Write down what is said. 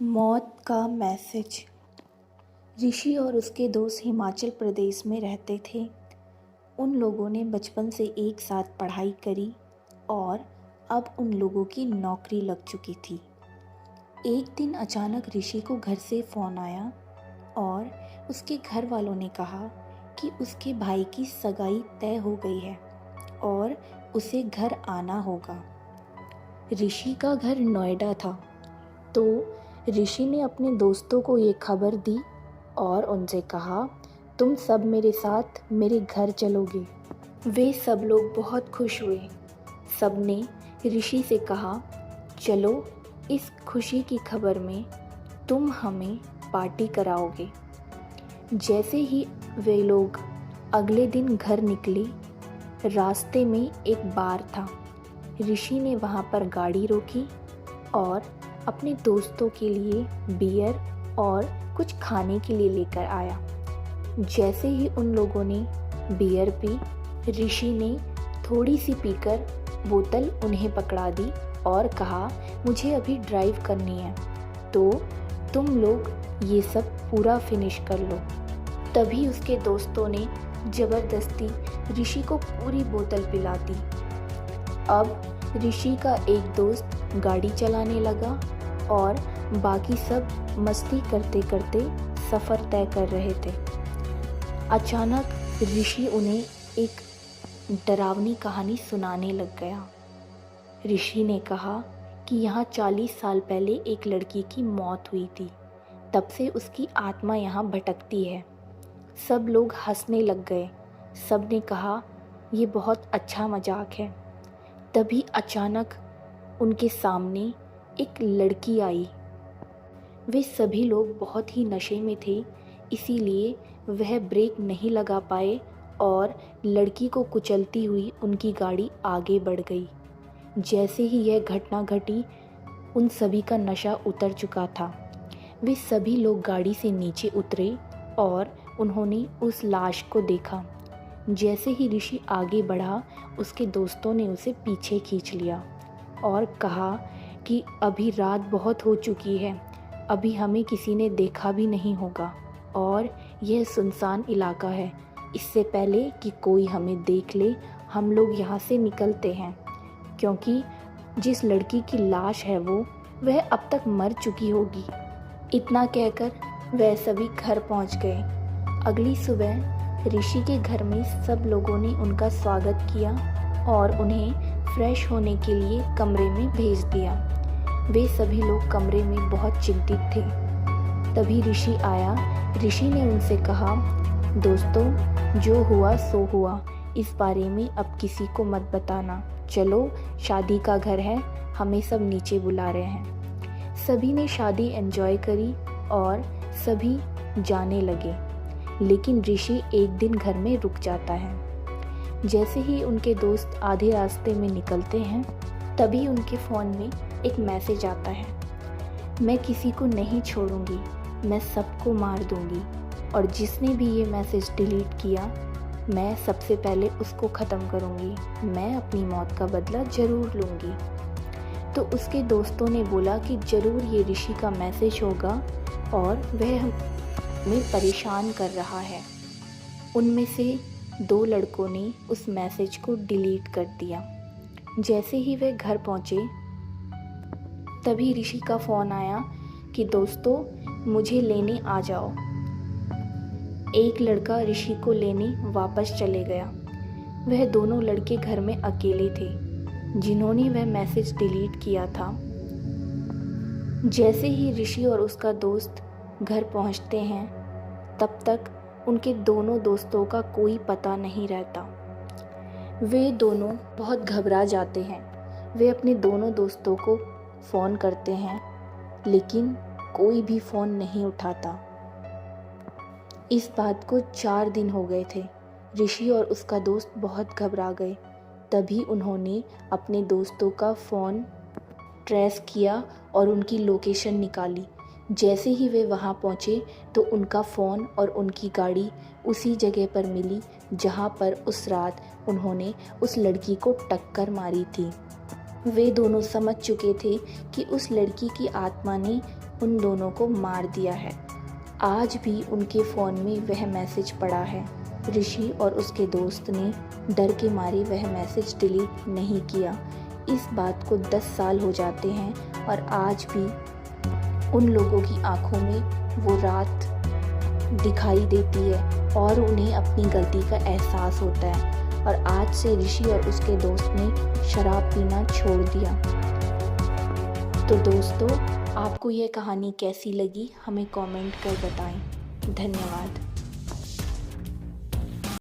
मौत का मैसेज। ऋषि और उसके दोस्त हिमाचल प्रदेश में रहते थे। उन लोगों ने बचपन से एक साथ पढ़ाई करी और अब उन लोगों की नौकरी लग चुकी थी। एक दिन अचानक ऋषि को घर से फ़ोन आया और उसके घर वालों ने कहा कि उसके भाई की सगाई तय हो गई है और उसे घर आना होगा। ऋषि का घर नोएडा था, तो ऋषि ने अपने दोस्तों को ये खबर दी और उनसे कहा, तुम सब मेरे साथ मेरे घर चलोगे। वे सब लोग बहुत खुश हुए। सब ने ऋषि से कहा, चलो इस खुशी की खबर में तुम हमें पार्टी कराओगे। जैसे ही वे लोग अगले दिन घर निकले, रास्ते में एक बार था। ऋषि ने वहाँ पर गाड़ी रोकी और अपने दोस्तों के लिए बियर और कुछ खाने के लिए लेकर आया। जैसे ही उन लोगों ने बियर पी, ऋषि ने थोड़ी सी पीकर बोतल उन्हें पकड़ा दी और कहा, मुझे अभी ड्राइव करनी है, तो तुम लोग ये सब पूरा फिनिश कर लो। तभी उसके दोस्तों ने ज़बरदस्ती ऋषि को पूरी बोतल पिला दी। अब ऋषि का एक दोस्त गाड़ी चलाने लगा और बाकी सब मस्ती करते करते सफ़र तय कर रहे थे। अचानक ऋषि उन्हें एक डरावनी कहानी सुनाने लग गया। ऋषि ने कहा कि यहाँ 40 साल पहले एक लड़की की मौत हुई थी। तब से उसकी आत्मा यहाँ भटकती है। सब लोग हंसने लग गए। सब ने कहा, ये बहुत अच्छा मजाक है। तभी अचानक उनके सामने एक लड़की आई। वे सभी लोग बहुत ही नशे में थे, इसीलिए वह ब्रेक नहीं लगा पाए और लड़की को कुचलती हुई उनकी गाड़ी आगे बढ़ गई। जैसे ही यह घटना घटी, उन सभी का नशा उतर चुका था। वे सभी लोग गाड़ी से नीचे उतरे और उन्होंने उस लाश को देखा। जैसे ही ऋषि आगे बढ़ा, उसके दोस्तों ने उसे पीछे खींच लिया और कहा कि अभी रात बहुत हो चुकी है, अभी हमें किसी ने देखा भी नहीं होगा और यह सुनसान इलाका है। इससे पहले कि कोई हमें देख ले, हम लोग यहाँ से निकलते हैं, क्योंकि जिस लड़की की लाश है वह अब तक मर चुकी होगी। इतना कहकर वह सभी घर पहुँच गए। अगली सुबह ऋषि के घर में सब लोगों ने उनका स्वागत किया और उन्हें फ्रेश होने के लिए कमरे में भेज दिया। वे सभी लोग कमरे में बहुत चिंतित थे। तभी ऋषि आया। ऋषि ने उनसे कहा, दोस्तों, जो हुआ सो हुआ, इस बारे में अब किसी को मत बताना। चलो, शादी का घर है, हमें सब नीचे बुला रहे हैं। सभी ने शादी एंजॉय करी और सभी जाने लगे, लेकिन ऋषि एक दिन घर में रुक जाता है। जैसे ही उनके दोस्त आधे रास्ते में निकलते हैं, तभी उनके फ़ोन में एक मैसेज आता है, मैं किसी को नहीं छोड़ूंगी, मैं सबको मार दूंगी और जिसने भी ये मैसेज डिलीट किया, मैं सबसे पहले उसको ख़त्म करूंगी। मैं अपनी मौत का बदला ज़रूर लूंगी। तो उसके दोस्तों ने बोला कि ज़रूर ये ऋषि का मैसेज होगा और वह हमें परेशान कर रहा है। उनमें से 2 लड़कों ने उस मैसेज को डिलीट कर दिया। जैसे ही वे घर पहुँचे, तभी ऋषि का फ़ोन आया कि दोस्तों, मुझे लेने आ जाओ। एक लड़का ऋषि को लेने वापस चले गया। वह दोनों लड़के घर में अकेले थे, जिन्होंने वह मैसेज डिलीट किया था। जैसे ही ऋषि और उसका दोस्त घर पहुंचते हैं, तब तक उनके दोनों दोस्तों का कोई पता नहीं रहता। वे दोनों बहुत घबरा जाते हैं। वे अपने दोनों दोस्तों को फ़ोन करते हैं, लेकिन कोई भी फ़ोन नहीं उठाता। इस बात को 4 दिन हो गए थे। ऋषि और उसका दोस्त बहुत घबरा गए। तभी उन्होंने अपने दोस्तों का फ़ोन ट्रेस किया और उनकी लोकेशन निकाली। जैसे ही वे वहां पहुंचे, तो उनका फ़ोन और उनकी गाड़ी उसी जगह पर मिली जहां पर उस रात उन्होंने उस लड़की को टक्कर मारी थी। वे दोनों समझ चुके थे कि उस लड़की की आत्मा ने उन दोनों को मार दिया है। आज भी उनके फ़ोन में वह मैसेज पड़ा है। ऋषि और उसके दोस्त ने डर के मारे वह मैसेज डिलीट नहीं किया। इस बात को 10 साल हो जाते हैं और आज भी उन लोगों की आंखों में वो रात दिखाई देती है और उन्हें अपनी गलती का एहसास होता है। और आज से ऋषि और उसके दोस्त ने शराब पीना छोड़ दिया। तो दोस्तों, आपको यह कहानी कैसी लगी हमें कमेंट कर बताएं। धन्यवाद।